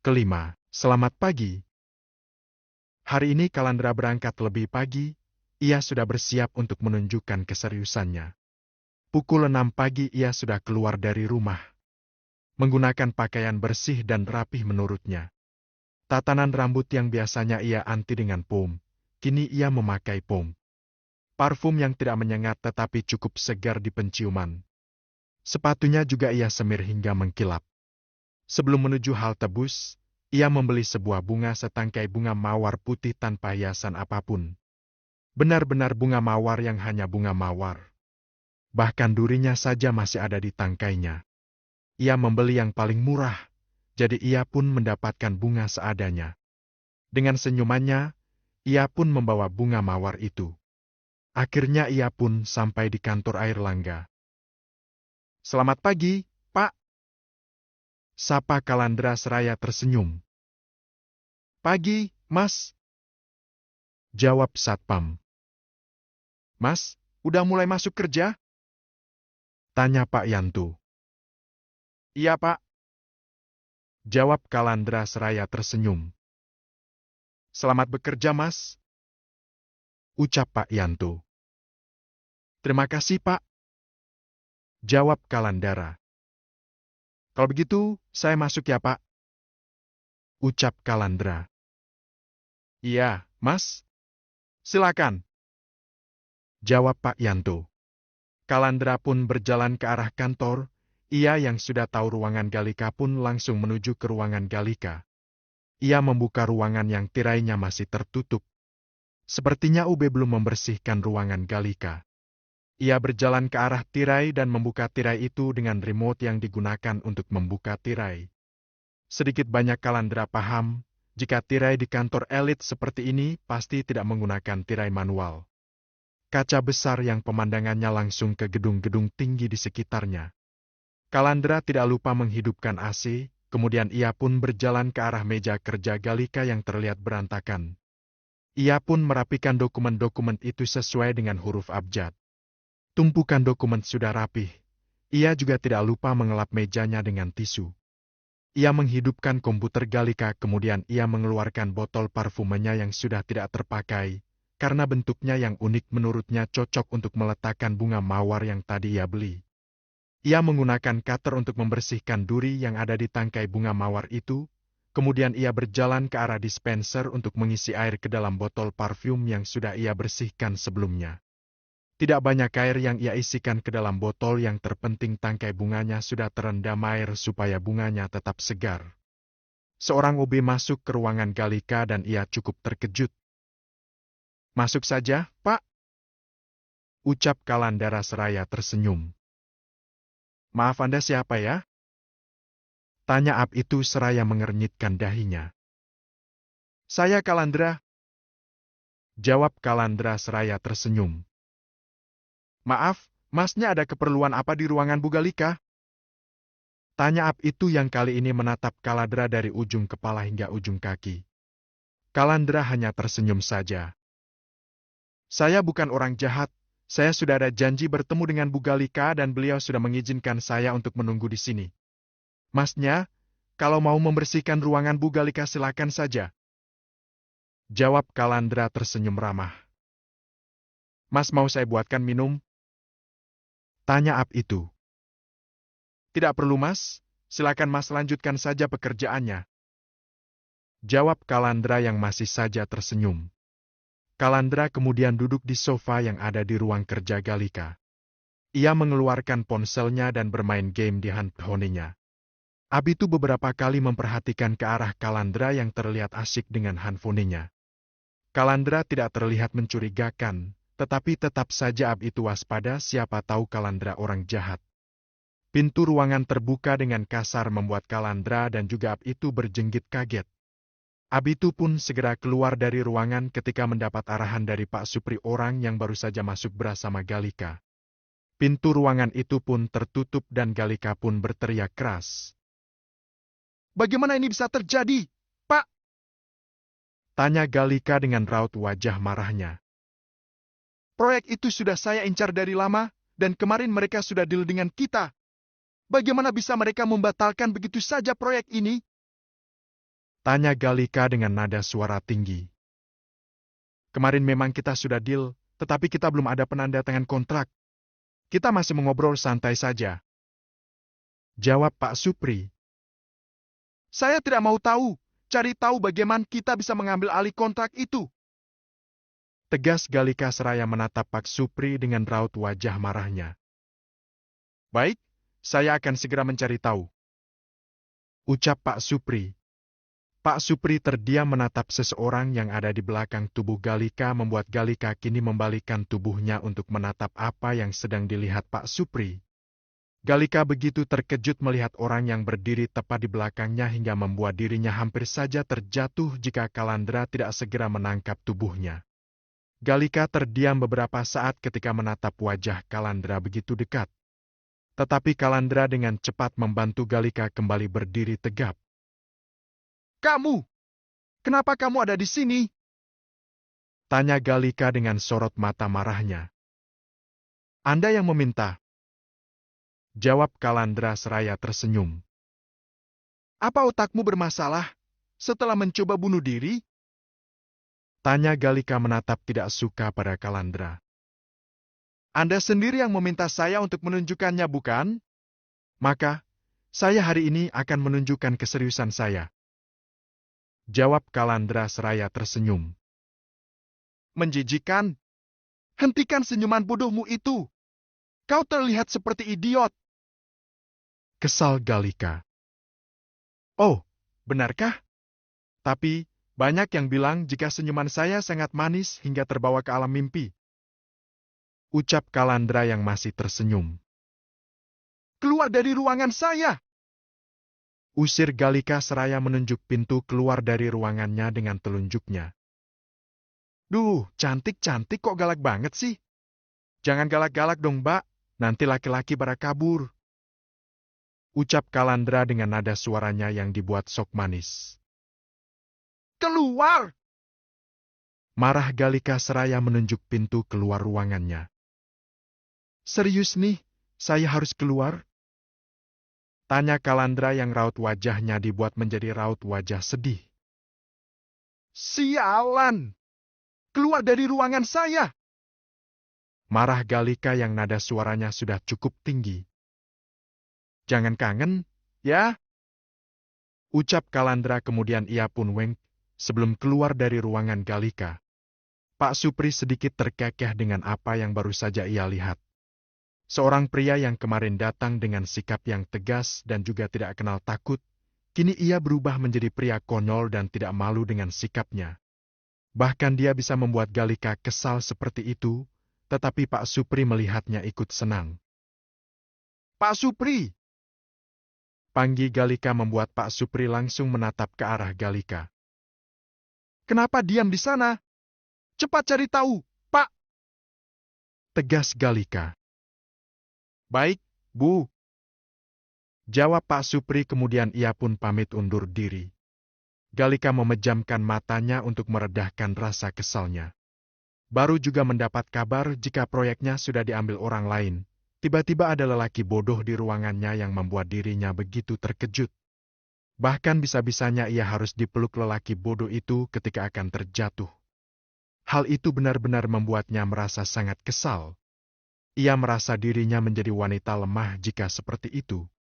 kelima. Selamat pagi. Hari ini Kalandra berangkat lebih pagi, ia sudah bersiap untuk menunjukkan keseriusannya. Pukul 6 pagi ia sudah keluar dari rumah. Menggunakan pakaian bersih dan rapih menurutnya. Tatanan rambut yang biasanya ia anti dengan pom, kini ia memakai pom. Parfum yang tidak menyengat tetapi cukup segar di penciuman. Sepatunya juga ia semir hingga mengkilap. Sebelum menuju halte bus, ia membeli sebuah bunga setangkai bunga mawar putih tanpa hiasan apapun. Benar-benar bunga mawar yang hanya bunga mawar. Bahkan durinya saja masih ada di tangkainya. Ia membeli yang paling murah, jadi ia pun mendapatkan bunga seadanya. Dengan senyumannya, ia pun membawa bunga mawar itu. Akhirnya ia pun sampai di kantor Airlangga. "Selamat pagi, Pak," sapa Kalandra seraya tersenyum. "Pagi, Mas," jawab Satpam. "Mas, udah mulai masuk kerja?" tanya Pak Yanto. "Iya, Pak," jawab Kalandra seraya tersenyum. "Selamat bekerja, Mas," ucap Pak Yanto. "Terima kasih, Pak," jawab Kalandra. "Kalau begitu, saya masuk ya, Pak," ucap Kalandra. "Iya, Mas. Silakan," jawab Pak Yanto. Kalandra pun berjalan ke arah kantor. Ia yang sudah tahu ruangan Galika pun langsung menuju ke ruangan Galika. Ia membuka ruangan yang tirainya masih tertutup. Sepertinya UB belum membersihkan ruangan Galika. Ia berjalan ke arah tirai dan membuka tirai itu dengan remote yang digunakan untuk membuka tirai. Sedikit banyak Kalandra paham, jika tirai di kantor elit seperti ini pasti tidak menggunakan tirai manual. Kaca besar yang pemandangannya langsung ke gedung-gedung tinggi di sekitarnya. Kalandra tidak lupa menghidupkan AC, kemudian ia pun berjalan ke arah meja kerja Galika yang terlihat berantakan. Ia pun merapikan dokumen-dokumen itu sesuai dengan huruf abjad. Tumpukan dokumen sudah rapih. Ia juga tidak lupa mengelap mejanya dengan tisu. Ia menghidupkan komputer Galika, kemudian ia mengeluarkan botol parfumenya yang sudah tidak terpakai, karena bentuknya yang unik menurutnya cocok untuk meletakkan bunga mawar yang tadi ia beli. Ia menggunakan cutter untuk membersihkan duri yang ada di tangkai bunga mawar itu, kemudian ia berjalan ke arah dispenser untuk mengisi air ke dalam botol parfum yang sudah ia bersihkan sebelumnya. Tidak banyak air yang ia isikan ke dalam botol, yang terpenting tangkai bunganya sudah terendam air supaya bunganya tetap segar. Seorang OB masuk ke ruangan Galika dan ia cukup terkejut. "Masuk saja, Pak," ucap Kalandra seraya tersenyum. "Maaf, Anda siapa ya?" tanya Ab itu seraya mengernyitkan dahinya. "Saya Kalandra," jawab Kalandra seraya tersenyum. "Maaf, Masnya ada keperluan apa di ruangan Bu Galika?" tanya Ab itu yang kali ini menatap Kalandra dari ujung kepala hingga ujung kaki. Kalandra hanya tersenyum saja. "Saya bukan orang jahat. Saya sudah ada janji bertemu dengan Bu Galika dan beliau sudah mengizinkan saya untuk menunggu di sini. Masnya, kalau mau membersihkan ruangan Bu Galika silakan saja," jawab Kalandra tersenyum ramah. "Mas mau saya buatkan minum?" tanya Ab itu. "Tidak perlu, Mas. Silakan Mas lanjutkan saja pekerjaannya," jawab Kalandra yang masih saja tersenyum. Kalandra kemudian duduk di sofa yang ada di ruang kerja Galika. Ia mengeluarkan ponselnya dan bermain game di handphonenya. Ab itu beberapa kali memperhatikan ke arah Kalandra yang terlihat asyik dengan handphonenya. Kalandra tidak terlihat mencurigakan, tetapi tetap saja Ab itu waspada, siapa tahu Kalandra orang jahat. Pintu ruangan terbuka dengan kasar membuat Kalandra dan juga Ab itu berjenggit kaget. Ab itu pun segera keluar dari ruangan ketika mendapat arahan dari Pak Supri, orang yang baru saja masuk bersama Galika. Pintu ruangan itu pun tertutup dan Galika pun berteriak keras. "Bagaimana ini bisa terjadi, Pak?" tanya Galika dengan raut wajah marahnya. "Proyek itu sudah saya incar dari lama, dan kemarin mereka sudah deal dengan kita. Bagaimana bisa mereka membatalkan begitu saja proyek ini?" Tanya Galika dengan nada suara tinggi. Kemarin memang kita sudah deal, tetapi kita belum ada penanda tangan kontrak. Kita masih mengobrol santai saja. Jawab Pak Supri. Saya tidak mau tahu. Cari tahu bagaimana kita bisa mengambil alih kontrak itu. Tegas Galika seraya menatap Pak Supri dengan raut wajah marahnya. Baik, saya akan segera mencari tahu. Ucap Pak Supri. Pak Supri terdiam menatap seseorang yang ada di belakang tubuh Galika membuat Galika kini membalikkan tubuhnya untuk menatap apa yang sedang dilihat Pak Supri. Galika begitu terkejut melihat orang yang berdiri tepat di belakangnya hingga membuat dirinya hampir saja terjatuh jika Kalandra tidak segera menangkap tubuhnya. Galika terdiam beberapa saat ketika menatap wajah Kalandra begitu dekat. Tetapi Kalandra dengan cepat membantu Galika kembali berdiri tegap. Kamu! Kenapa kamu ada di sini? Tanya Galika dengan sorot mata marahnya. Anda yang meminta. Jawab Kalandra seraya tersenyum. Apa otakmu bermasalah setelah mencoba bunuh diri? Tanya Galika menatap tidak suka pada Kalandra. Anda sendiri yang meminta saya untuk menunjukkannya, bukan? Maka, saya hari ini akan menunjukkan keseriusan saya. Jawab Kalandra seraya tersenyum. Menjijikan. Hentikan senyuman bodohmu itu. Kau terlihat seperti idiot. Kesal Galika. Oh, benarkah? Tapi, banyak yang bilang jika senyuman saya sangat manis hingga terbawa ke alam mimpi. Ucap Kalandra yang masih tersenyum. Keluar dari ruangan saya! Usir Galika seraya menunjuk pintu keluar dari ruangannya dengan telunjuknya. Duh, cantik-cantik kok galak banget sih. Jangan galak-galak dong, Mbak. Nanti laki-laki pada kabur. Ucap Kalandra dengan nada suaranya yang dibuat sok manis. Keluar! Marah Galika seraya menunjuk pintu keluar ruangannya. Serius nih, saya harus keluar? Tanya Kalandra yang raut wajahnya dibuat menjadi raut wajah sedih. Sialan! Keluar dari ruangan saya! Marah Galika yang nada suaranya sudah cukup tinggi. Jangan kangen, ya? Ucap Kalandra kemudian ia pun weng sebelum keluar dari ruangan Galika. Pak Supri sedikit terkekeh dengan apa yang baru saja ia lihat. Seorang pria yang kemarin datang dengan sikap yang tegas dan juga tidak kenal takut, kini ia berubah menjadi pria konyol dan tidak malu dengan sikapnya. Bahkan dia bisa membuat Galika kesal seperti itu, tetapi Pak Supri melihatnya ikut senang. Pak Supri! Panggil Galika membuat Pak Supri langsung menatap ke arah Galika. Kenapa diam di sana? Cepat cari tahu, Pak! Tegas Galika. Baik, Bu. Jawab Pak Supri kemudian ia pun pamit undur diri. Galika memejamkan matanya untuk meredahkan rasa kesalnya. Baru juga mendapat kabar jika proyeknya sudah diambil orang lain. Tiba-tiba ada lelaki bodoh di ruangannya yang membuat dirinya begitu terkejut. Bahkan bisa-bisanya ia harus dipeluk lelaki bodoh itu ketika akan terjatuh. Hal itu benar-benar membuatnya merasa sangat kesal. Ia merasa dirinya menjadi wanita lemah jika seperti itu.